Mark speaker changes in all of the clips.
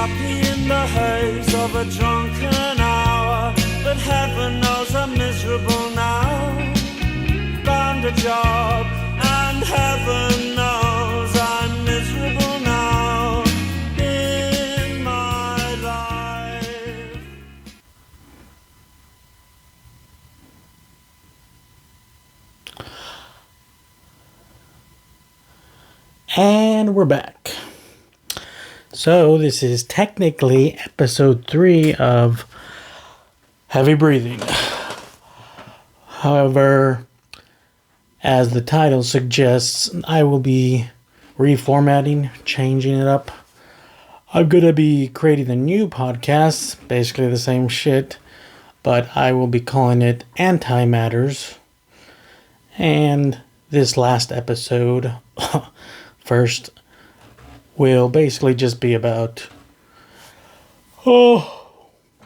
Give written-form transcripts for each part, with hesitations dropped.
Speaker 1: happy in the haze of a drunken hour, but heaven knows I'm miserable now. Found a job, and heaven knows I'm miserable now in my life.
Speaker 2: And we're back. So this is technically episode 3 of Heavy Breathing. However, as the title suggests, I will be reformatting, changing it up. I'm going to be creating a new podcast, basically the same shit, but I will be calling it Anti-Matters. And this last episode, first, will basically just be about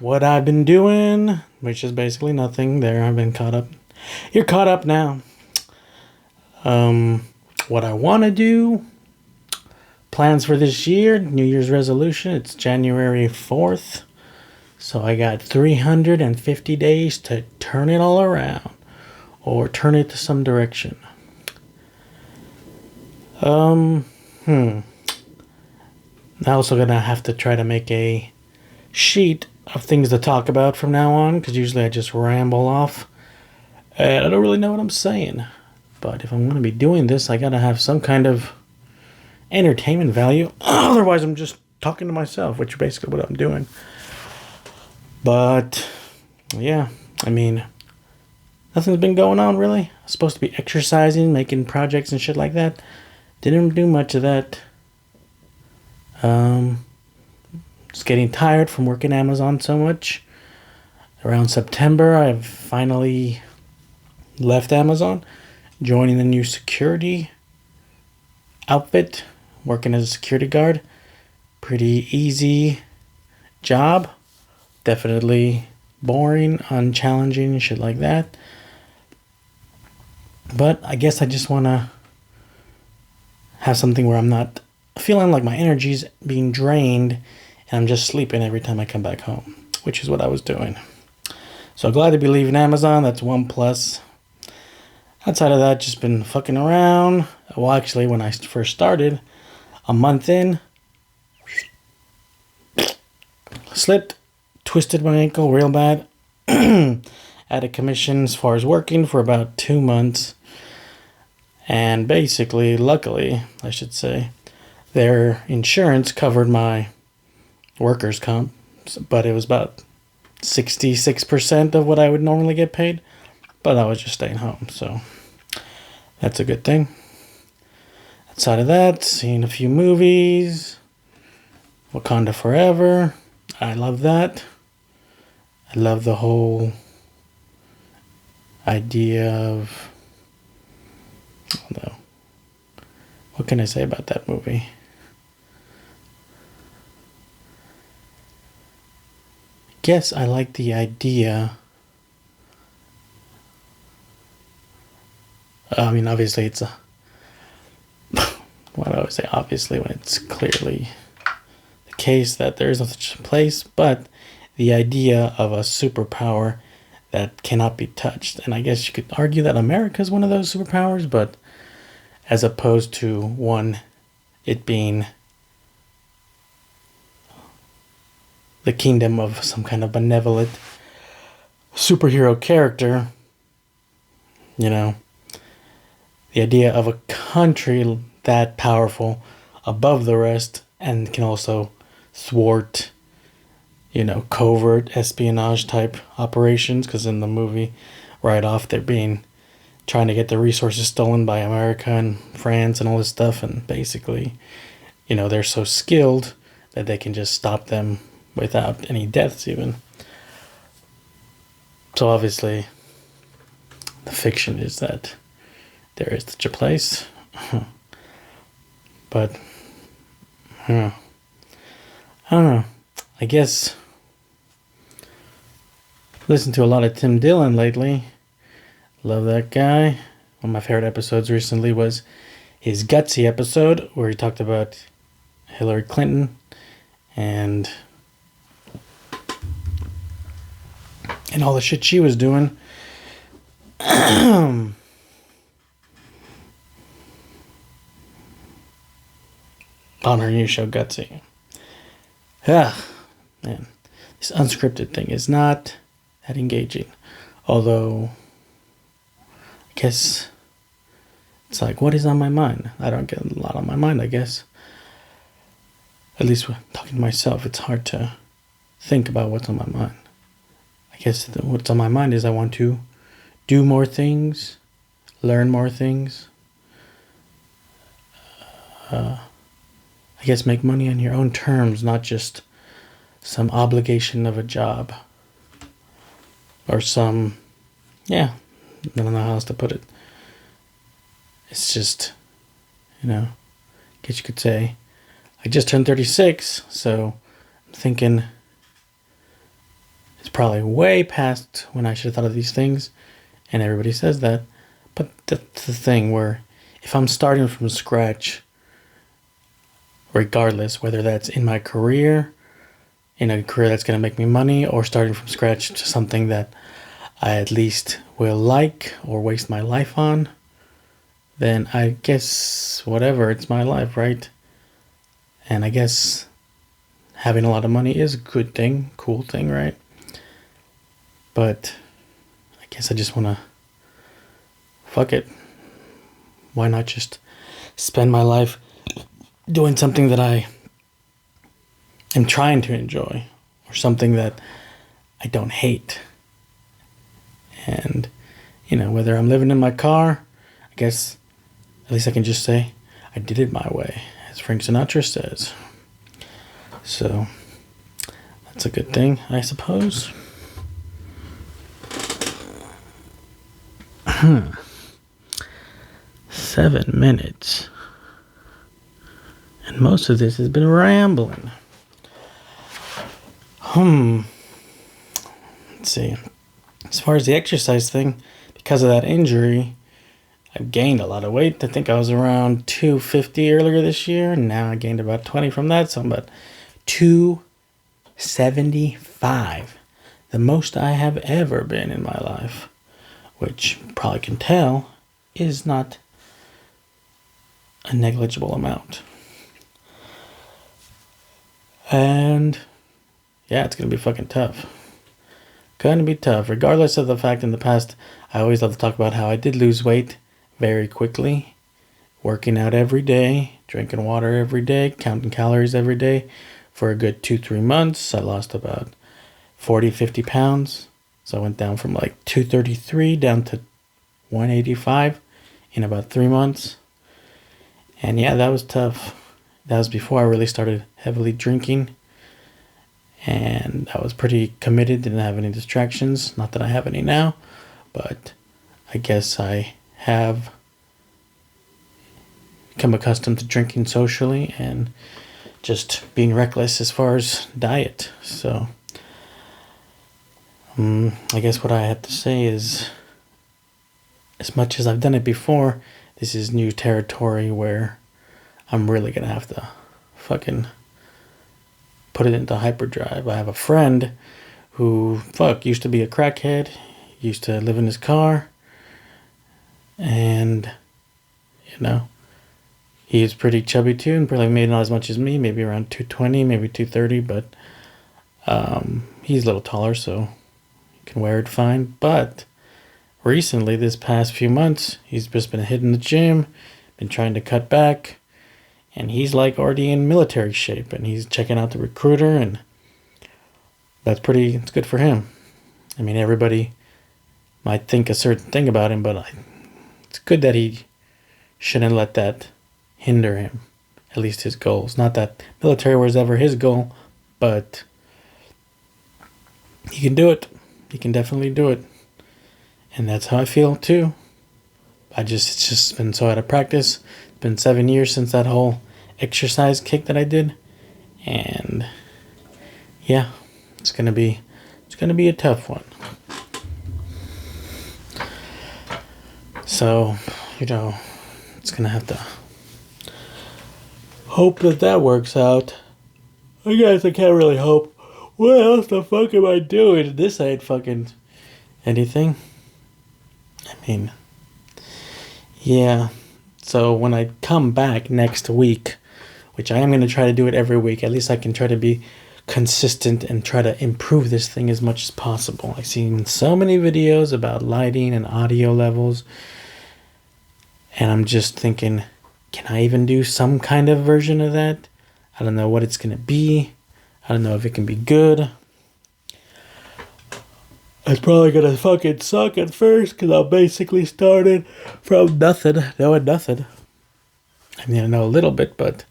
Speaker 2: what I've been doing, which is basically nothing. There, I've been caught up. You're caught up now. What I want to do, plans for this year, New Year's resolution. It's January 4th, so I got 350 days to turn it all around, or turn it to some direction. I'm also going to have to try to make a sheet of things to talk about from now on, because usually I just ramble off and I don't really know what I'm saying. But if I'm going to be doing this, I got to have some kind of entertainment value. Otherwise, I'm just talking to myself, which is basically what I'm doing. But, yeah, I mean, nothing's been going on, really. I'm supposed to be exercising, making projects and shit like that. Didn't do much of that. Just getting tired from working Amazon so much. Around September, I've finally left Amazon, joining the new security outfit, working as a security guard. Pretty easy job. Definitely boring, unchallenging, shit like that. But I guess I just want to have something where I'm not feeling like my energy's being drained and I'm just sleeping every time I come back home, which is what I was doing. So glad to be leaving Amazon. That's one plus. Outside of that, just been fucking around. Well, actually, when I first started, a month in, slipped, twisted my ankle real bad. Had a commission as far as working for about 2 months. And basically, luckily, I should say, their insurance covered my workers' comp, but it was about 66% of what I would normally get paid. But I was just staying home, so that's a good thing. Outside of that, seen a few movies. Wakanda Forever. I love that. I love the whole idea of... Although, what can I say about that movie? I guess I like the idea. I mean, obviously it's a... Why do I always say obviously when it's clearly the case that there is no such place, but the idea of a superpower that cannot be touched. And I guess you could argue that America is one of those superpowers, but as opposed to one, it being the kingdom of some kind of benevolent superhero character, you know, the idea of a country that powerful above the rest and can also thwart, you know, covert espionage type operations, because in the movie right off they're trying to get the resources stolen by America and France and all this stuff, and basically, you know, they're so skilled that they can just stop them without any deaths even. So obviously the fiction is that there is such a place. But I don't know. I guess listened to a lot of Tim Dillon lately. Love that guy. One of my favorite episodes recently was his Gutsy episode, where he talked about Hillary Clinton and all the shit she was doing. On her new show, Gutsy. Man, this unscripted thing is not that engaging. Although, I guess it's like, what is on my mind? I don't get a lot on my mind, I guess. At least when talking to myself, it's hard to think about what's on my mind. I guess what's on my mind is I want to do more things, learn more things. I guess make money on your own terms, not just some obligation of a job. Or some, I don't know how else to put it. It's just, I guess you could say, I just turned 36, so I'm thinking it's probably way past when I should have thought of these things, and everybody says that. But that's the thing where if I'm starting from scratch, regardless whether that's in my career, in a career that's going to make me money, or starting from scratch to something that I at least will like or waste my life on, then I guess whatever, it's my life, right? And I guess having a lot of money is a good thing, cool thing, right? But I guess I just want to, fuck it. Why not just spend my life doing something that I am trying to enjoy, or something that I don't hate? And, whether I'm living in my car, I guess at least I can just say, I did it my way, as Frank Sinatra says. So, that's a good thing, I suppose. 7 minutes. And most of this has been rambling. Let's see. As far as the exercise thing, because of that injury, I've gained a lot of weight. I think I was around 250 earlier this year, and now I gained about 20 from that, so I'm about 275. The most I have ever been in my life, which you probably can tell is not a negligible amount. And it's gonna be fucking tough. Gonna be tough, regardless of the fact in the past I always love to talk about how I did lose weight very quickly, working out every day, drinking water every day, counting calories every day for a good 2-3 months. I lost about 40-50 pounds. So I went down from like 233 down to 185 in about 3 months. And that was tough. That was before I really started heavily drinking. And I was pretty committed, didn't have any distractions. Not that I have any now, but I guess I have become accustomed to drinking socially and just being reckless as far as diet. So I guess what I have to say is, as much as I've done it before, this is new territory where I'm really going to have to fucking put it into hyperdrive. I have a friend who, used to be a crackhead, used to live in his car, and, he is pretty chubby too, and probably made not as much as me, maybe around 220, maybe 230, but he's a little taller, so he can wear it fine. But recently, this past few months, he's just been hitting the gym, been trying to cut back, and he's like already in military shape, and he's checking out the recruiter, and it's good for him. I mean, everybody might think a certain thing about him, but it's good that he shouldn't let that hinder him, at least his goals. Not that military was ever his goal, but he can do it. He can definitely do it. And that's how I feel too. It's just been so out of practice. It's been 7 years since that whole exercise kick that I did. And it's gonna be a tough one. So, it's gonna have to hope that works out. I guess I can't really hope. What else the fuck am I doing? This ain't fucking anything. I mean, yeah. So when I come back next week, which I am going to try to do it every week, at least I can try to be consistent and try to improve this thing as much as possible. I've seen so many videos about lighting and audio levels, and I'm just thinking, can I even do some kind of version of that? I don't know what it's going to be. I don't know if it can be good. It's probably going to fucking suck at first because I basically started from nothing, knowing nothing. I mean, I know a little bit, but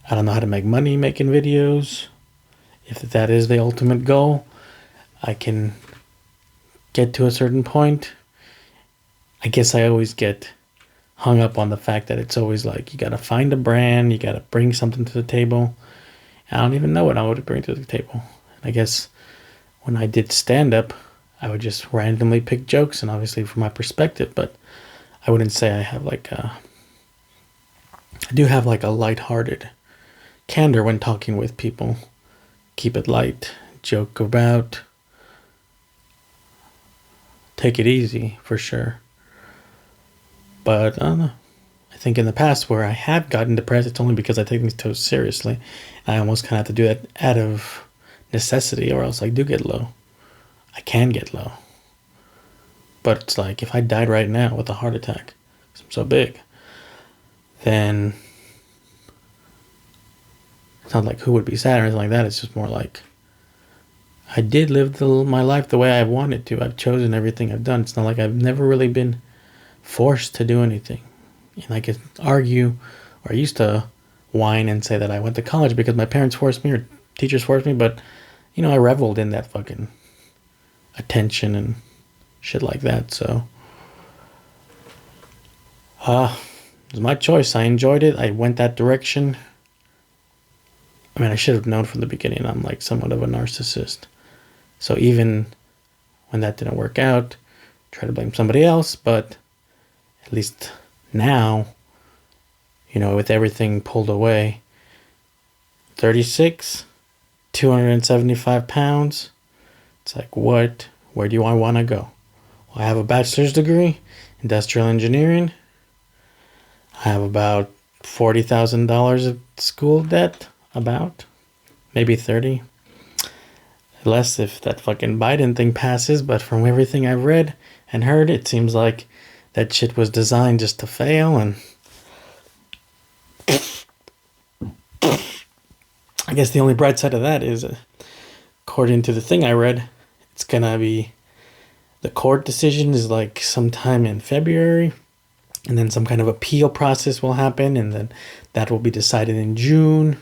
Speaker 2: I don't know how to make money making videos. If that is the ultimate goal, I can get to a certain point. I guess I always get hung up on the fact that it's always like, you got to find a brand, you got to bring something to the table. I don't even know what I would bring to the table. I guess when I did stand-up, I would just randomly pick jokes, and obviously from my perspective, but I wouldn't say I have like a... I do have like a lighthearted candor when talking with people. Keep it light, joke about, take it easy for sure. But I don't know. I think in the past where I have gotten depressed, it's only because I take things too seriously. I almost kind of have to do that out of necessity, or else I do get low. I can get low. But it's like, if I died right now with a heart attack, 'cause I'm so big, then it's not like who would be sad or anything like that. It's just more like, I did live my life the way I wanted to. I've chosen everything I've done. It's not like I've never really been forced to do anything. And I could argue, or I used to whine and say that I went to college because my parents forced me or teachers forced me, but, you know, I reveled in that fucking attention and shit like that. So, it was my choice. I enjoyed it. I went that direction. I mean, I should have known from the beginning I'm like somewhat of a narcissist. So even when that didn't work out, try to blame somebody else, but at least now, you know, with everything pulled away, 36, 275 pounds, it's like, what? Where do I want to go? Well, I have a bachelor's degree, industrial engineering. I have about $40,000 of school debt, about, maybe 30. Less if that fucking Biden thing passes, but from everything I've read and heard, it seems like that shit was designed just to fail, and I guess the only bright side of that is, according to the thing I read, it's gonna be, the court decision is like sometime in February, and then some kind of appeal process will happen, and then that will be decided in June,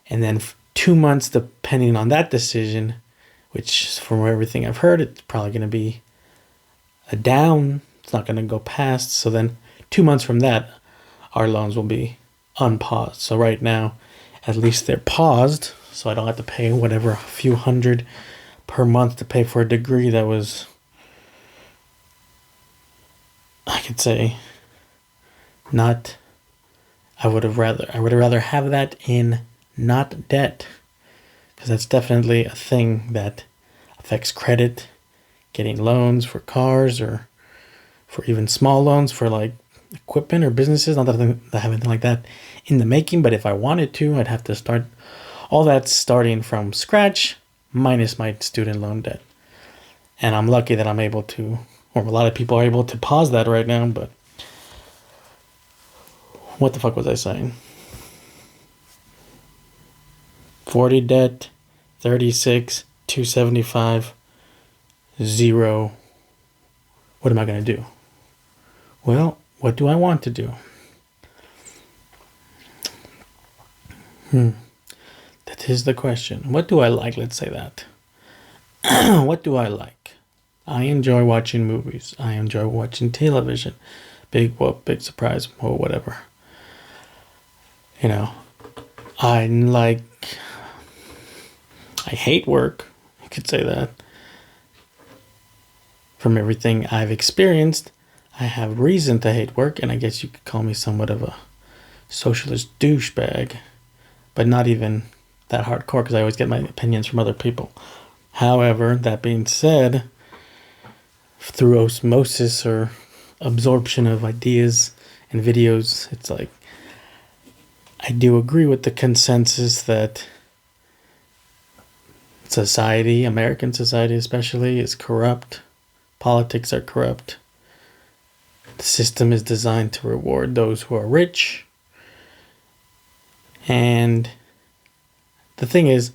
Speaker 2: and then 2 months depending on that decision, which from everything I've heard, it's probably gonna be a down. It's not going to go past. So then 2 months from that, our loans will be unpaused. So right now, at least they're paused. So I don't have to pay whatever, a few hundred per month to pay for a degree that was, I could say, not, I would rather have that in not debt. Because that's definitely a thing that affects credit, getting loans for cars, or for even small loans for like equipment or businesses. Not that I have anything like that in the making, but if I wanted to, I'd have to start all that starting from scratch minus my student loan debt. And I'm lucky that I'm able to, or a lot of people are able to pause that right now, but what the fuck was I saying? 40 debt, 36, 275, 0. What am I going to do? Well, what do I want to do? That is the question. What do I like? Let's say that. What do I like? I enjoy watching movies. I enjoy watching television. Big whoop, big surprise, or whatever. You know, I hate work. You could say that. From everything I've experienced, I have reason to hate work, and I guess you could call me somewhat of a socialist douchebag, but not even that hardcore because I always get my opinions from other people. However, that being said, through osmosis or absorption of ideas and videos, it's like I do agree with the consensus that society, American society especially, is corrupt. Politics are corrupt. The system is designed to reward those who are rich. And the thing is,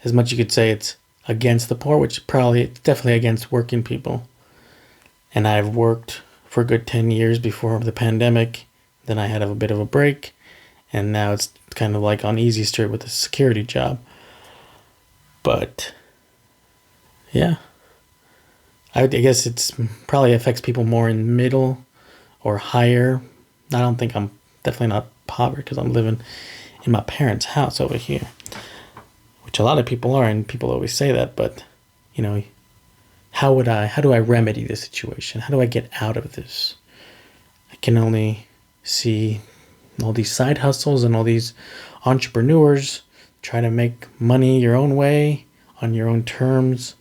Speaker 2: as much you could say it's against the poor, which probably it's definitely against working people. And I've worked for a good 10 years before the pandemic. Then I had a bit of a break. And now it's kind of like on easy street with a security job. But yeah, I guess it's probably affects people more in middle or higher. I don't think I'm definitely not poverty because I'm living in my parents' house over here, which a lot of people are, and people always say that. But you know, how do I remedy this situation? How do I get out of this? I can only see all these side hustles and all these entrepreneurs try to make money your own way on your own terms,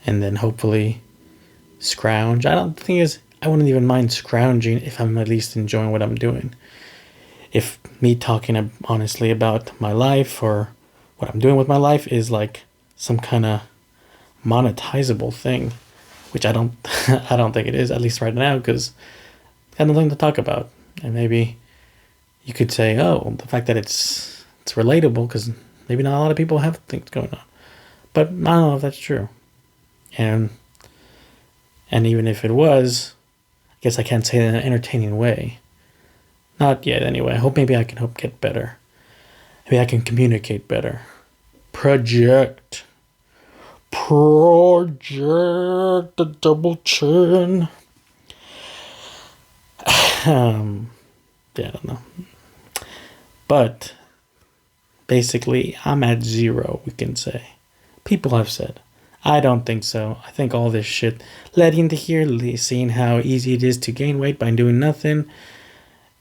Speaker 2: and then hopefully scrounge. The thing is, I wouldn't even mind scrounging if I'm at least enjoying what I'm doing. If me talking honestly about my life or what I'm doing with my life is like some kind of monetizable thing, which I don't I don't think it is, at least right now, because I have nothing to talk about. And maybe you could say, oh, the fact that it's relatable, because maybe not a lot of people have things going on. But I don't know if that's true. And even if it was, I guess I can't say it in an entertaining way. Not yet, anyway. I hope maybe I can get better. Maybe I can communicate better. Project the double chin. Yeah, I don't know. But basically, I'm at 0, we can say. People have said. I don't think so. I think all this shit led into here, seeing how easy it is to gain weight by doing nothing.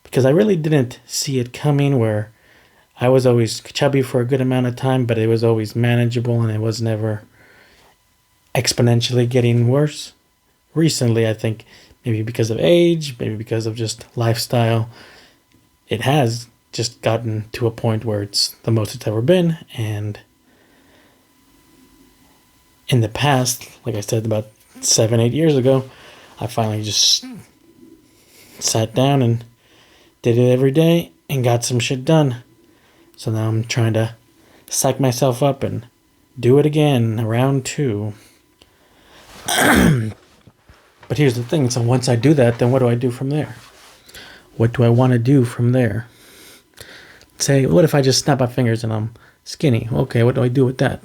Speaker 2: Because I really didn't see it coming, where I was always chubby for a good amount of time, but it was always manageable and it was never exponentially getting worse. Recently, I think maybe because of age, maybe because of just lifestyle, it has just gotten to a point where it's the most it's ever been. And in the past, like I said, about 7-8 years ago, I finally just sat down and did it every day and got some shit done. So now I'm trying to psych myself up and do it again, round 2. But here's the thing. So once I do that, then what do I do from there? What do I want to do from there? Say, what if I just snap my fingers and I'm skinny? Okay, what do I do with that?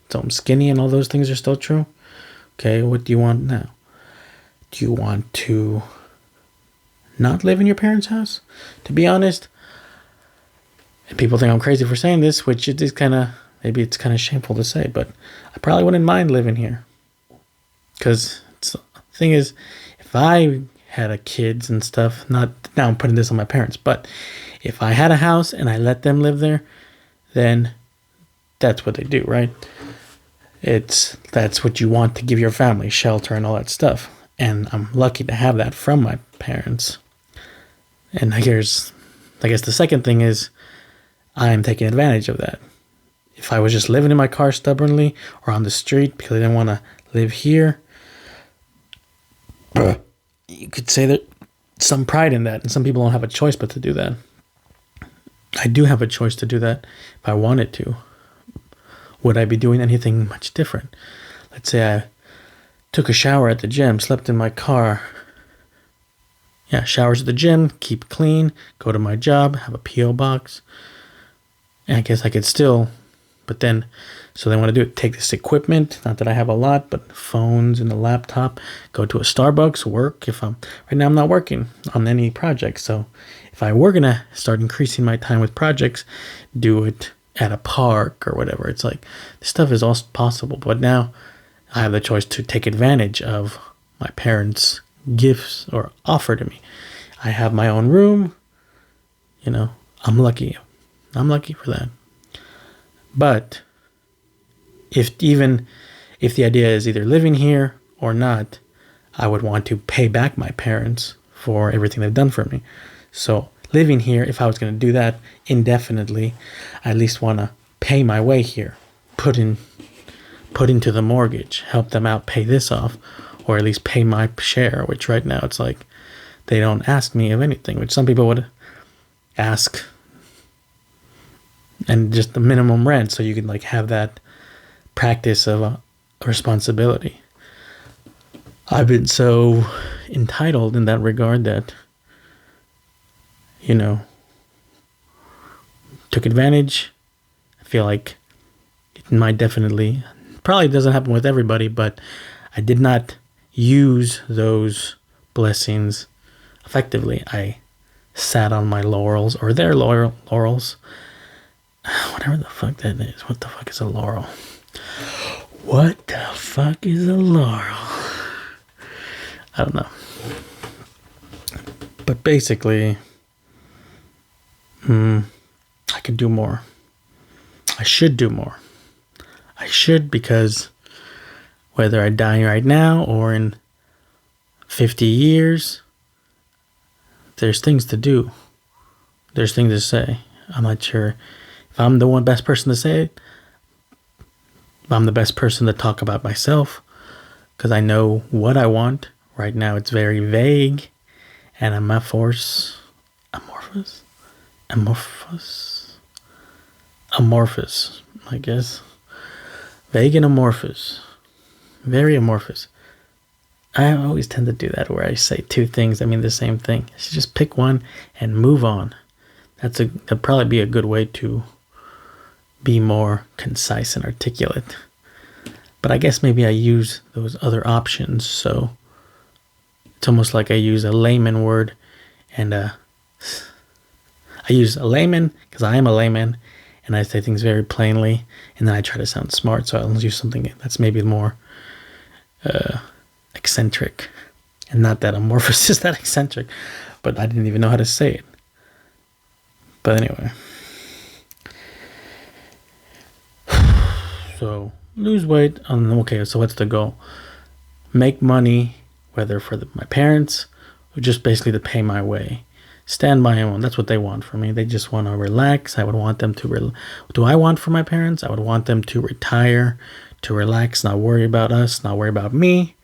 Speaker 2: So I'm skinny and all those things are still true? Okay, what do you want now? Do you want to not live in your parents' house? To be honest, and people think I'm crazy for saying this, which it is maybe it's kind of shameful to say, but I probably wouldn't mind living here. Because the thing is, if I had a kids and stuff, not now I'm putting this on my parents, but if I had a house and I let them live there, then that's what they do, right? That's what you want to give your family, shelter and all that stuff. And I'm lucky to have that from my parents. And I guess the second thing is I'm taking advantage of that. If I was just living in my car stubbornly or on the street because I didn't want to live here, you could say that some pride in that, and some people don't have a choice but to do that. I do have a choice to do that if I wanted to. Would I be doing anything much different? Let's say I took a shower at the gym, slept in my car. Yeah, showers at the gym, keep clean, go to my job, have a P.O. box. And I guess I could still, but then, so they want to do it, take this equipment, not that I have a lot, but phones and a laptop, go to a Starbucks, work. Right now I'm not working on any projects, so if I were going to start increasing my time with projects, do it at a park or whatever. It's like, this stuff is all possible, but now I have the choice to take advantage of my parents' gifts or offer to me. I have my own room, I'm lucky. I'm lucky for that. But if the idea is either living here or not, I would want to pay back my parents for everything they've done for me. So living here, if I was going to do that indefinitely, I at least want to pay my way here, put into the mortgage, help them out, pay this off, or at least pay my share, which right now it's like they don't ask me of anything, which some people would ask, and just the minimum rent, so you can like have that practice of a responsibility. I've been so entitled in that regard that, took advantage. I feel like it might definitely, probably doesn't happen with everybody, but I did not use those blessings effectively. I sat on my laurels, or their laurels, whatever the fuck that is. What the fuck is a laurel? What the fuck is a laurel? I don't know. But basically, I could do more. I should do more. I should, because whether I die right now or in 50 years, there's things to do. There's things to say. I'm not sure if I'm the best person to say it. If I'm the best person to talk about myself, because I know what I want. Right now it's very vague and amorphous, I guess. Vague and amorphous. Very amorphous. I always tend to do that, where I say two things that mean the same thing. I should just pick one and move on. That'd probably be a good way to be more concise and articulate. But I guess maybe I use those other options, so it's almost like I use a layman word, and I use a layman because I am a layman, and I say things very plainly, and then I try to sound smart, so I'll use something that's maybe more eccentric. And not that amorphous is that eccentric, but I didn't even know how to say it. But anyway. So, lose weight. Okay, so what's the goal? Make money, whether for my parents or just basically to pay my way. Stand by my own. That's what they want from me. They just want to relax. I would want them to what do I want for my parents? I would want them to retire, to relax, not worry about us, not worry about me.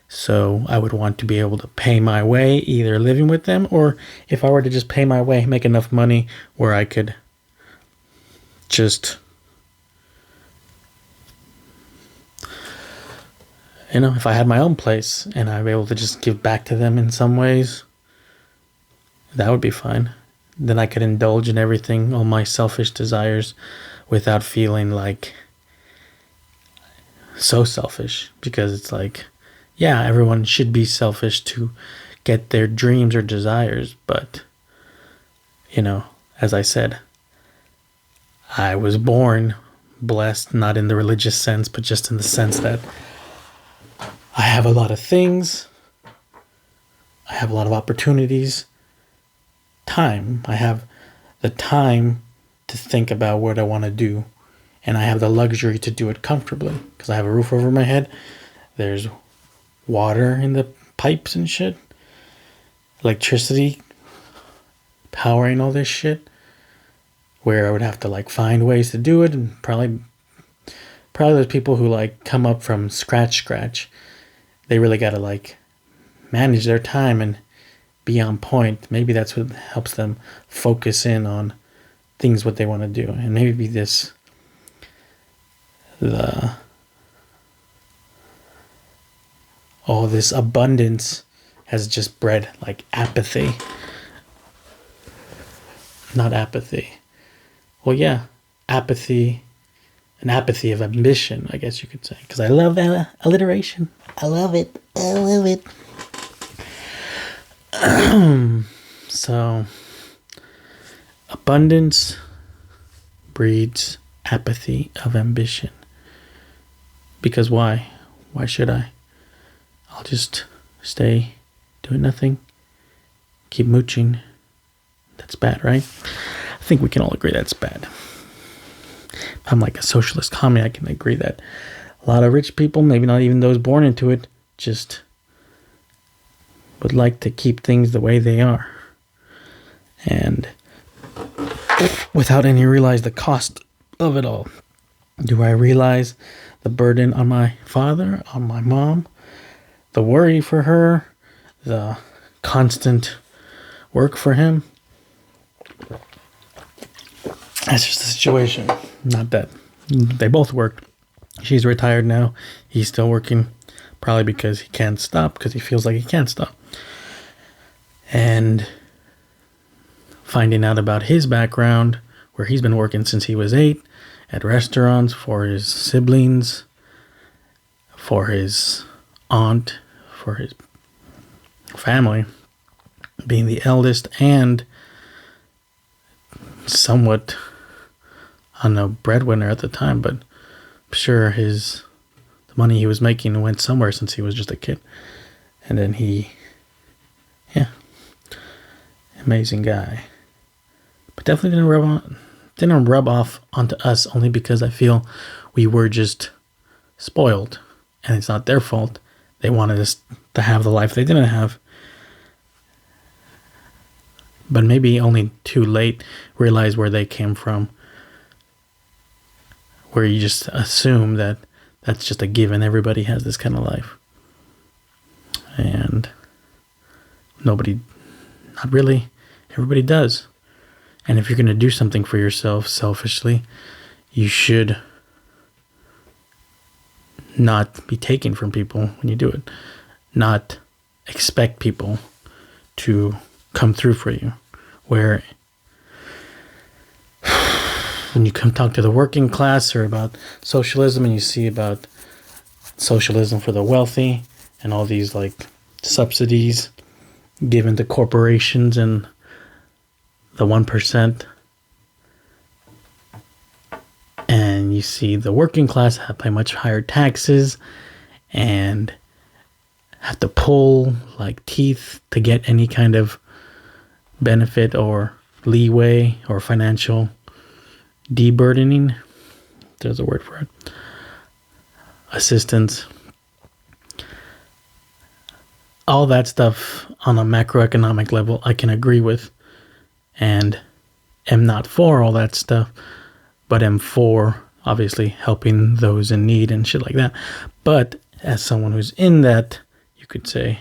Speaker 2: So I would want to be able to pay my way, either living with them, or if I were to just pay my way, make enough money where I could just, if I had my own place and I'd be able to just give back to them in some ways, that would be fine. Then I could indulge in everything, all my selfish desires, without feeling like so selfish. Because it's like, yeah, everyone should be selfish to get their dreams or desires. But, as I said, I was born blessed, not in the religious sense, but just in the sense that I have a lot of things. I have a lot of opportunities. Time. I have the time to think about what I want to do. And I have the luxury to do it comfortably. Because I have a roof over my head. There's water in the pipes and shit. Electricity. Powering all this shit. Where I would have to find ways to do it. And probably there's people who come up from scratch. They really got to manage their time and be on point. Maybe that's what helps them focus in on things, what they want to do. And maybe all this abundance has just bred apathy. Not apathy. Well, yeah, apathy. An apathy of ambition, I guess you could say. Because I love alliteration. I love it. So, abundance breeds apathy of ambition. Because why? Why should I? I'll just stay doing nothing. Keep mooching. That's bad, right? I think we can all agree that's bad. I'm like a socialist commie. I can agree that a lot of rich people, maybe not even those born into it, just would like to keep things the way they are. And without any realize the cost of it all. Do I realize the burden on my father, on my mom, the worry for her, the constant work for him? That's just the situation. Not that they both worked. She's retired now. He's still working, probably because he can't stop, because he feels like he can't stop. And finding out about his background, where he's been working since he was 8 at restaurants for his siblings, for his aunt, for his family, being the eldest and somewhat, I don't know, breadwinner at the time, but I'm sure the money he was making went somewhere since he was just a kid. And then amazing guy. But definitely didn't rub off onto us, only because I feel we were just spoiled. And it's not their fault. They wanted us to have the life they didn't have. But maybe only too late realize where they came from. Where you just assume that that's just a given. Everybody has this kind of life. And not really. Everybody does. And if you're going to do something for yourself selfishly, you should not be taken from people when you do it. Not expect people to come through for you. Where when you come talk to the working class or about socialism, and you see about socialism for the wealthy and all these like subsidies given to corporations and the 1%, and you see the working class pay much higher taxes and have to pull like teeth to get any kind of benefit or leeway or financial deburdening. There's a word for it. Assistance. All that stuff on a macroeconomic level I can agree with, and am not for all that stuff, but am for obviously helping those in need and shit like that. But as someone who's in that, you could say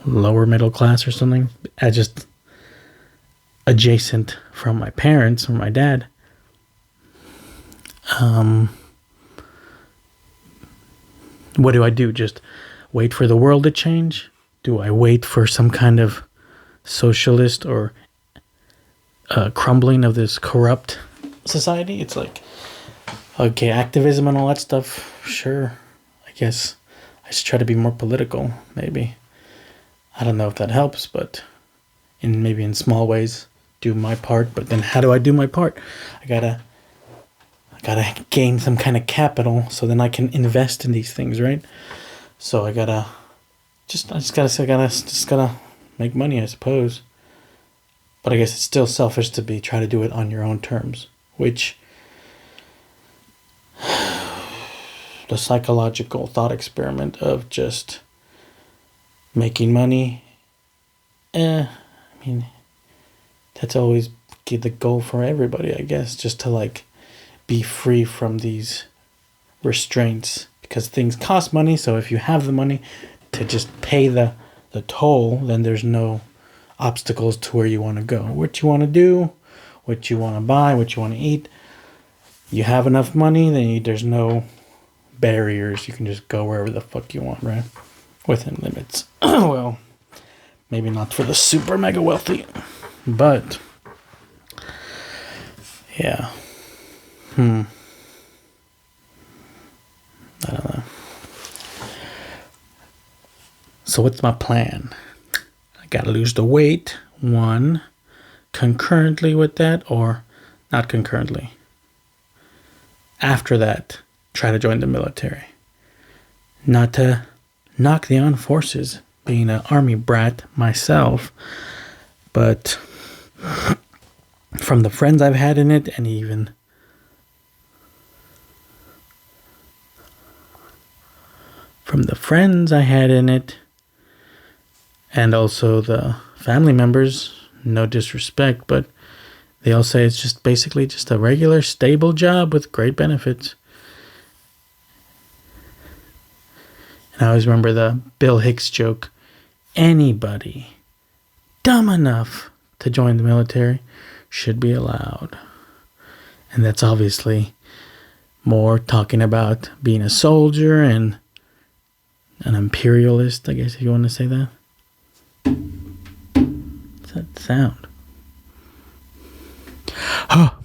Speaker 2: lower middle class or something, just adjacent from my parents or my dad, what do I do? Just wait for the world to change? Do I wait for some kind of socialist or crumbling of this corrupt society? It's like, okay, activism and all that stuff, sure. I guess I should try to be more political, maybe. I don't know if that helps, but maybe in small ways, do my part. But then how do I do my part? I gotta gain some kind of capital so then I can invest in these things, right? So I gotta make money, I suppose. But I guess it's still selfish to try to do it on your own terms, which the psychological thought experiment of just making money, I mean, that's always the goal for everybody, I guess, just to like be free from these restraints, because things cost money. So if you have the money to just pay the toll, then there's no obstacles to where you want to go, what you want to do, what you want to buy, what you want to eat. You have enough money, then there's no barriers. You can just go wherever the fuck you want, right? Within limits. Well, maybe not for the super mega wealthy, but yeah. I don't know. So what's my plan? I gotta lose the weight, one, concurrently with that, or not concurrently. After that, try to join the military. Not to knock the armed forces, being an army brat myself, but from the friends I've had in it, and even from the friends I had in it, and also the family members, no disrespect, but they all say it's just basically just a regular, stable job with great benefits. And I always remember the Bill Hicks joke, anybody dumb enough to join the military should be allowed. And that's obviously more talking about being a soldier and an imperialist, I guess, if you want to say that. What's that sound? Oh.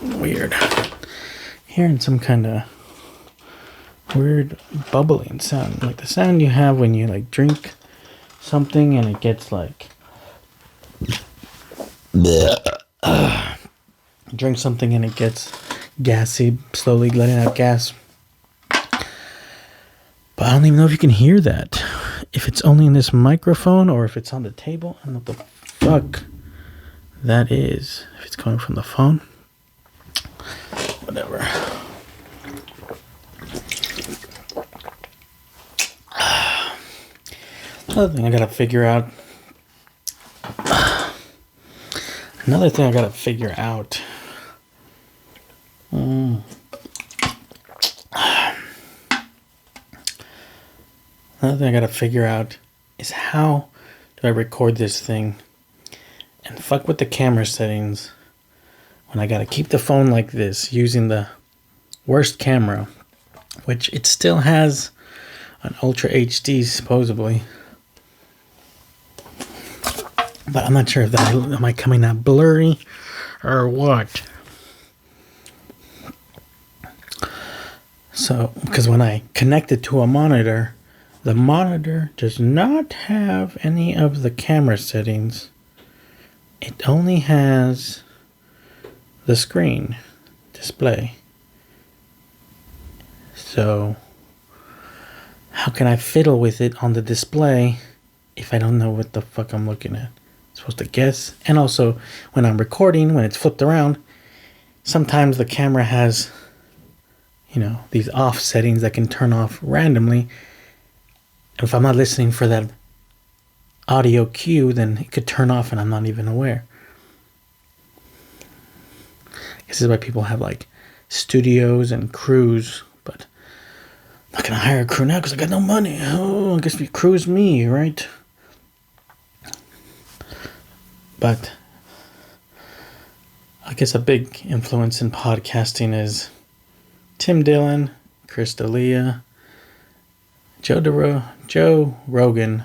Speaker 2: Weird. Hearing some kind of weird bubbling sound, like the sound you have when you like drink something and it gets like drink something and it gets gassy, slowly letting out gas. But I don't even know if you can hear that. If it's only in this microphone or if it's on the table. I don't know what the fuck that is. If it's coming from the phone. Whatever. Another thing I gotta figure out. Another thing I gotta figure out. Another thing I gotta figure out is how do I record this thing and fuck with the camera settings when I gotta keep the phone like this using the worst camera, which it still has an Ultra HD supposedly. But I'm not sure if that am I coming out blurry or what. So, because when I connect it to a monitor, the monitor does not have any of the camera settings. It only has the screen display. So, how can I fiddle with it on the display if I don't know what the fuck I'm looking at? I'm supposed to guess. And also, when I'm recording, when it's flipped around, sometimes the camera has, you know, these off settings that can turn off randomly. And if I'm not listening for that audio cue, then it could turn off and I'm not even aware. This is why people have like studios and crews, but I'm not gonna hire a crew now because I got no money. Oh, I guess we crew's me, right? But I guess a big influence in podcasting is Tim Dillon, Chris D'Elia, Joe Rogan,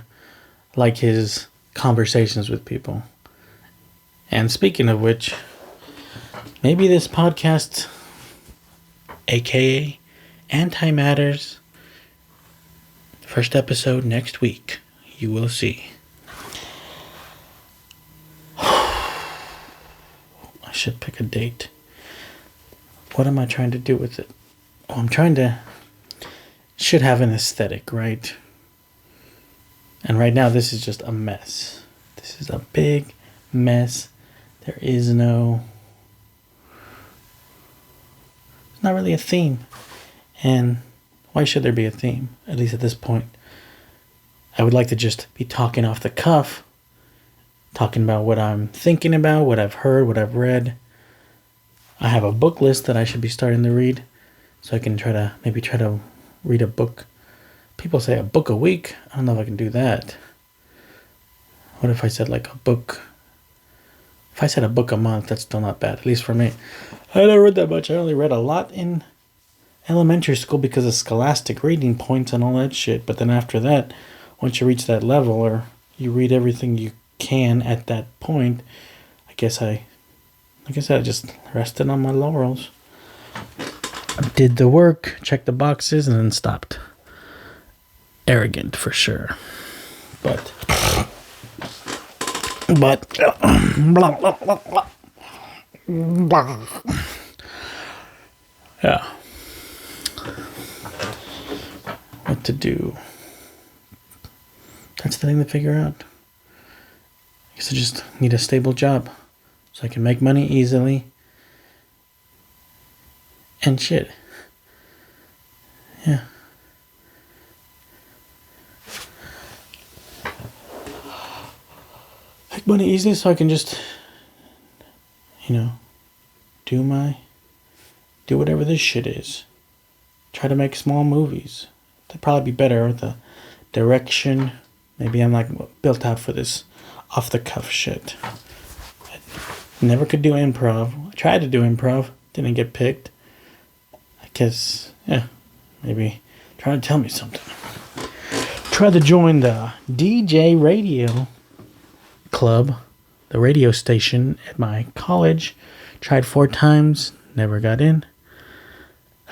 Speaker 2: like his conversations with people. And speaking of which, maybe this podcast, aka Antimatters, first episode next week. You will see. I should pick a date. What am I trying to do with it? Oh, I'm trying to... should have an aesthetic, right? And right now, this is just a mess. This is a big mess. There is no... it's not really a theme. And why should there be a theme? At least at this point. I would like to just be talking off the cuff. Talking about what I'm thinking about, what I've heard, what I've read. I have a book list that I should be starting to read. So I can try to read a book. People say a book a week. I don't know if I can do that. What if I said like a book? If I said a book a month, that's still not bad. At least for me. I never read that much. I only read a lot in elementary school because of scholastic reading points and all that shit. But then after that, once you reach that level or you read everything you can at that point, I guess I just rested on my laurels. Did the work, checked the boxes, and then stopped. arrogant for sure. But yeah. What to do? That's the thing to figure out. I guess I just need a stable job so I can make money easily. And shit. Yeah. Make money easily so I can just, do whatever this shit is. Try to make small movies. That'd probably be better with the direction. Maybe I'm like built out for this off the cuff shit. I never could do improv. I tried to do improv. Didn't get picked. I guess, yeah. Maybe try to tell me something. Tried to join the DJ radio club, the radio station at my college. Tried 4 times, never got in.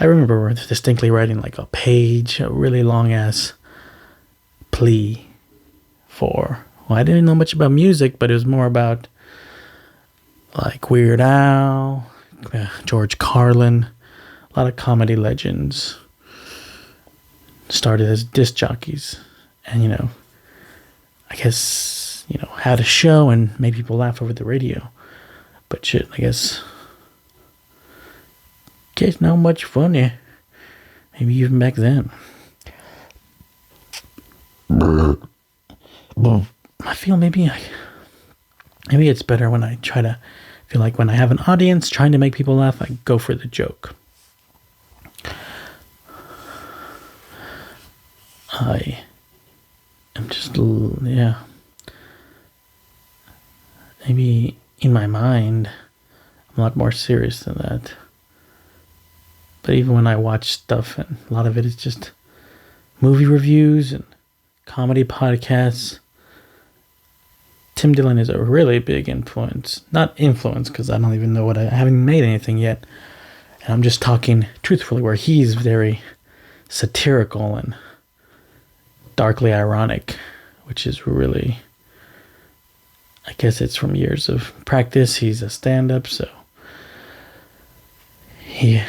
Speaker 2: I remember distinctly writing like a page, a really long ass plea for, well, I didn't know much about music, but it was more about like Weird Al, George Carlin, a lot of comedy legends started as disc jockeys, and I guess had a show and made people laugh over the radio. But shit, I guess not much funny. Maybe even back then. I feel maybe it's better when I try to feel like when I have an audience trying to make people laugh, I go for the joke. I am just, yeah. Maybe in my mind, I'm a lot more serious than that. But even when I watch stuff, and a lot of it is just movie reviews and comedy podcasts, Tim Dillon is a really big influence. Not influence, because I don't even know I haven't made anything yet. And I'm just talking truthfully, where he's very satirical and darkly ironic, which is really, I guess it's from years of practice. He's a stand-up, so he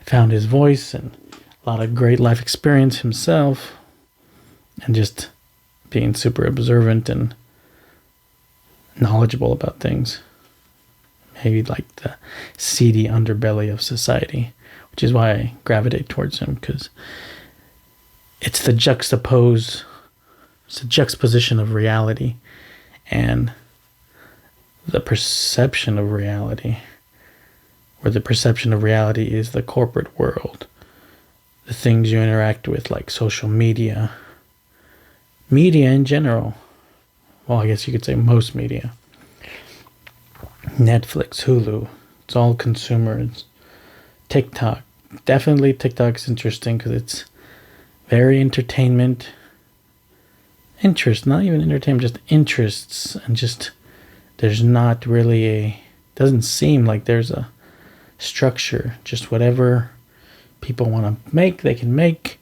Speaker 2: found his voice and a lot of great life experience himself, and just being super observant and knowledgeable about things. Maybe like the seedy underbelly of society, which is why I gravitate towards him, because it's the juxtaposition of reality and the perception of reality, where the perception of reality is the corporate world, the things you interact with, like social media in general. Well, I guess you could say most media. Netflix, Hulu, it's all consumer. It's TikTok. Definitely TikTok's interesting because it's very interest, not even entertainment, just interests, and just there's not really doesn't seem like there's a structure. Just whatever people want to make, they can make.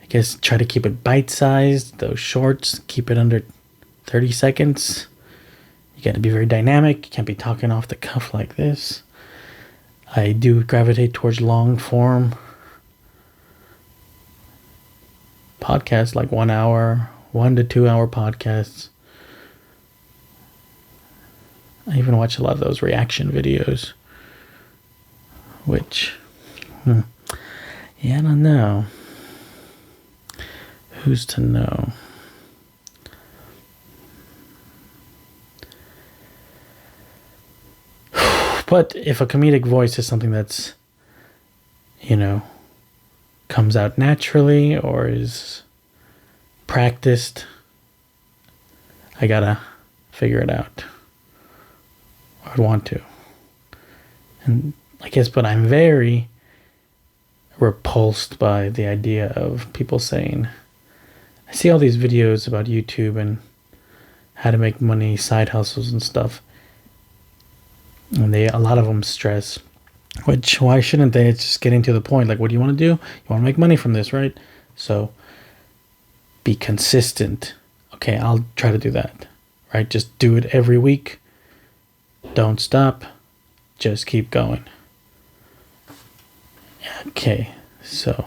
Speaker 2: I guess try to keep it bite-sized. Those shorts, keep it under 30 seconds. You got to be very dynamic. You can't be talking off the cuff like this. I do gravitate towards long form podcasts, like 1 to 2 hour podcasts. I even watch a lot of those reaction videos, which, I don't know. Who's to know? But if a comedic voice is something that's, comes out naturally or is practiced, I gotta figure it out. I'd want to. And I guess, but I'm very repulsed by the idea of people saying, I see all these videos about YouTube and how to make money, side hustles and stuff. And a lot of them stress, which, why shouldn't they? It's just getting to the point. Like, what do you want to do? You want to make money from this, right? So be consistent. Okay, I'll try to do that, right? Just do it every week. Don't stop. Just keep going. Okay, so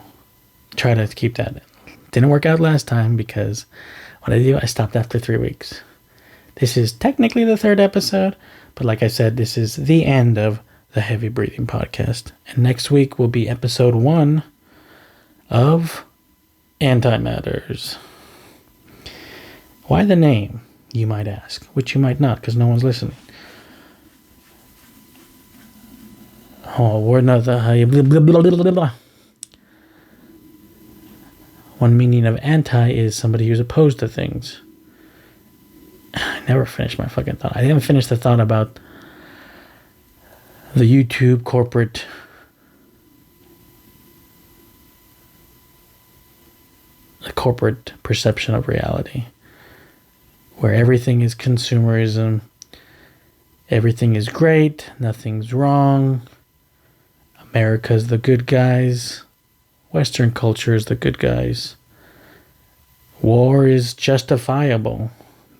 Speaker 2: try to keep that. Didn't work out last time because what I stopped after 3 weeks. This is technically the 3rd episode, but like I said, this is the end of the Heavy Breathing podcast. And next week will be episode 1 of Antimatters. Why the name, you might ask, which you might not because no one's listening. Oh, we're not the blah, blah, blah. One meaning of anti is somebody who's opposed to things. I never finished my fucking thought. I didn't finish the thought about the YouTube corporate perception of reality, where everything is consumerism, everything is great, nothing's wrong, America's the good guys, Western culture is the good guys, war is justifiable,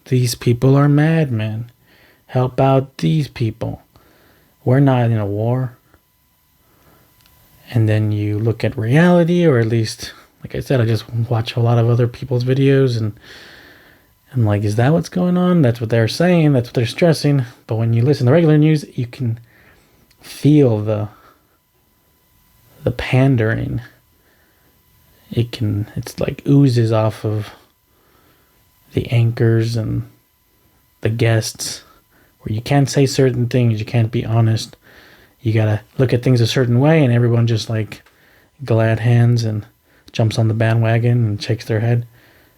Speaker 2: these people are madmen, help out these people, we're not in a war. And then you look at reality, or at least, like I said, I just watch a lot of other people's videos and I'm like, is that what's going on? That's what they're saying. That's what they're stressing. But when you listen to regular news, you can feel the pandering. It's like oozes off of the anchors and the guests, where you can't say certain things. You can't be honest. You gotta look at things a certain way, and everyone just like glad hands and jumps on the bandwagon and shakes their head.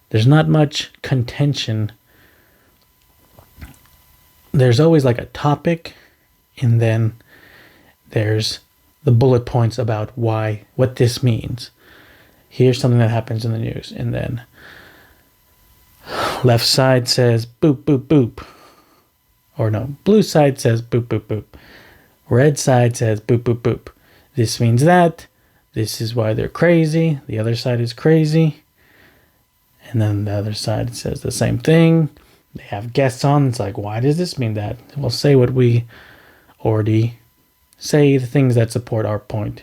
Speaker 2: There's not much contention. There's always like a topic, and then there's the bullet points about what this means. Here's something that happens in the news, and then left side says boop, boop, boop. Or no, blue side says boop, boop, boop. Red side says boop, boop, boop. This means that. This is why they're crazy. The other side is crazy. And then the other side says the same thing. They have guests on. It's like, why does this mean that? We'll say what we already say, the things that support our point.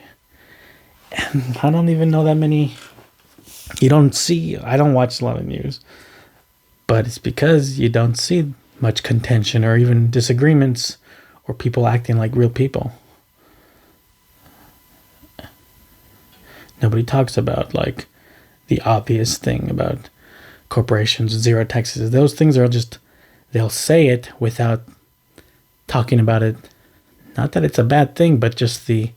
Speaker 2: And I don't even know that many. I don't watch a lot of news. But it's because you don't see much contention or even disagreements or people acting like real people. Nobody talks about like the obvious thing about corporations, zero taxes. Those things are just, they'll say it without talking about it. Not that it's a bad thing, but just the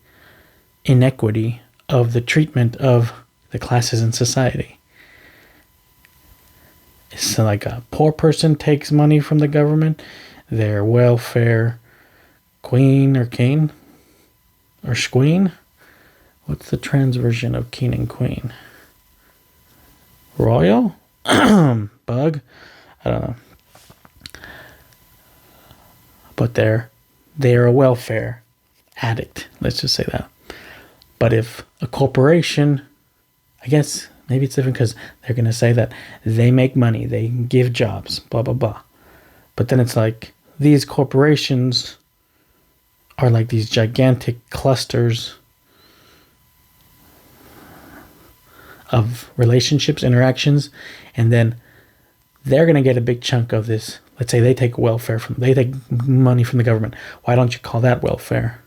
Speaker 2: inequity of the treatment of the classes in society. It's like a poor person takes money from the government, their welfare queen or king or squeen. What's the trans version of king and queen? Royal? Bug? I don't know. But they're a welfare addict. Let's just say that. But if a corporation, I guess maybe it's different because they're going to say that they make money, they give jobs, blah, blah, blah. But then it's like these corporations are like these gigantic clusters of relationships, interactions, and then they're going to get a big chunk of this. Let's say they take they take money from the government. Why don't you call that welfare?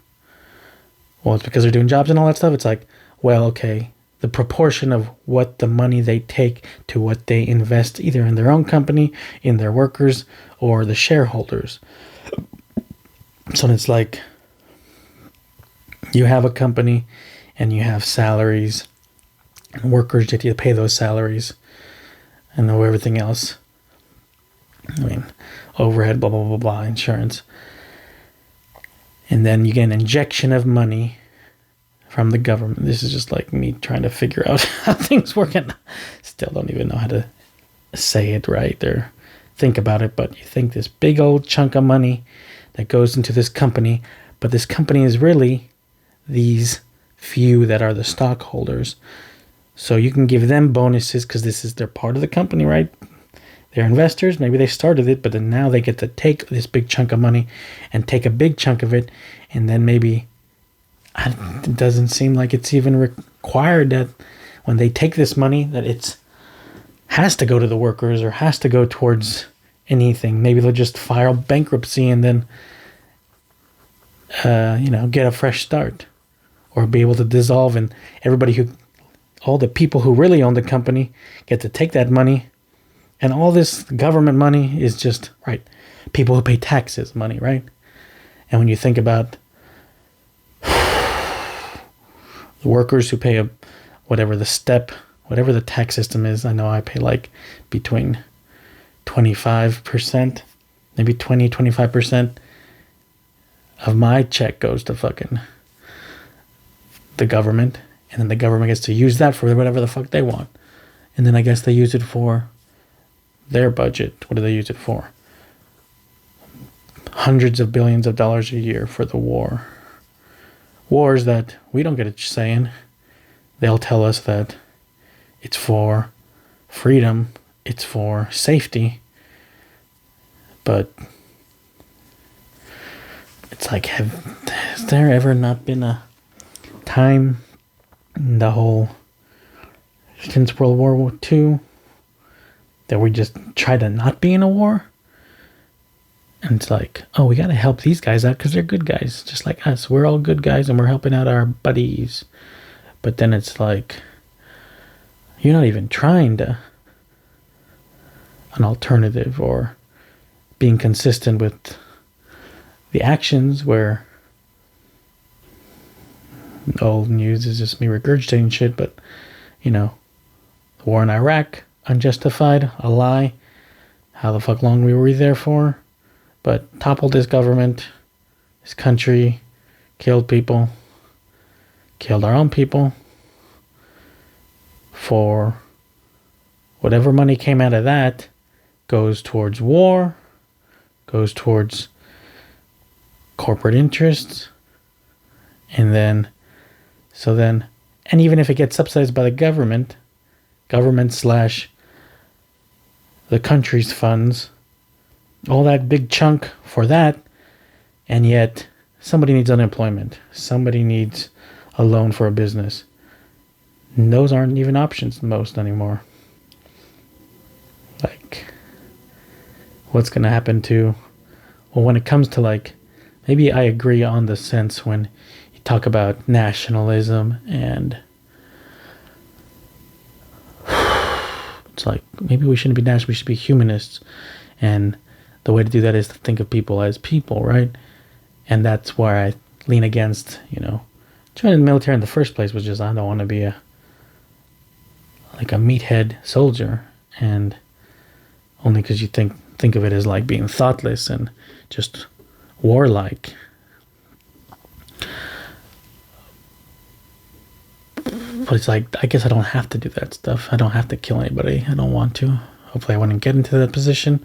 Speaker 2: Well, it's because they're doing jobs and all that stuff. It's like, well, okay, the proportion of what the money they take to what they invest either in their own company, in their workers, or the shareholders. So it's like you have a company and you have salaries and workers that you pay those salaries and know everything else. I mean, overhead, blah, blah, blah, blah, insurance. And then you get an injection of money from the government. This is just like me trying to figure out how things work, and still don't even know how to say it right or think about it. But you think this big old chunk of money that goes into this company, but this company is really these few that are the stockholders. So you can give them bonuses because they're part of the company, right? They're investors. Maybe they started it, but then now they get to take this big chunk of money and take a big chunk of it. And then maybe it doesn't seem like it's even required that when they take this money that it has to go to the workers or has to go towards anything. Maybe they'll just file bankruptcy and then, get a fresh start, or be able to dissolve, and all the people who really own the company get to take that money, and all this government money is just, right, people who pay taxes money, right? And when you think about the workers who pay whatever the tax system is, I know I pay like between 25%, maybe 25% of my check goes to fucking the government, and then the government gets to use that for whatever the fuck they want. And then I guess they use it for their budget. What do they use it for? Hundreds of billions of dollars a year for the war. Wars that we don't get a say in. They'll tell us that it's for freedom, it's for safety, but it's like, has there ever not been a time in since World War II that we just try to not be in a war? And it's like, oh, we got to help these guys out because they're good guys, just like us. We're all good guys and we're helping out our buddies. But then it's like, you're not even trying to an alternative or being consistent with the actions, where old news is just me regurgitating shit. But the war in Iraq, unjustified, a lie. How the fuck long were we there for? But toppled this government, this country, killed people, killed our own people. For whatever money came out of that goes towards war, goes towards corporate interests, and then even if it gets subsidized by the government / the country's funds, all that big chunk for that, and yet somebody needs unemployment, somebody needs a loan for a business. And those aren't even options most anymore. Like, what's going to happen when it comes to maybe I agree on the sense when you talk about nationalism, and it's like, maybe we shouldn't be national, we should be humanists. And the way to do that is to think of people as people, right? And that's where I lean against, joining the military in the first place was just, I don't want to be a meathead soldier, and only because you think of it as like being thoughtless and just warlike. But it's like, I guess I don't have to do that stuff. I don't have to kill anybody. I don't want to. Hopefully I wouldn't get into that position.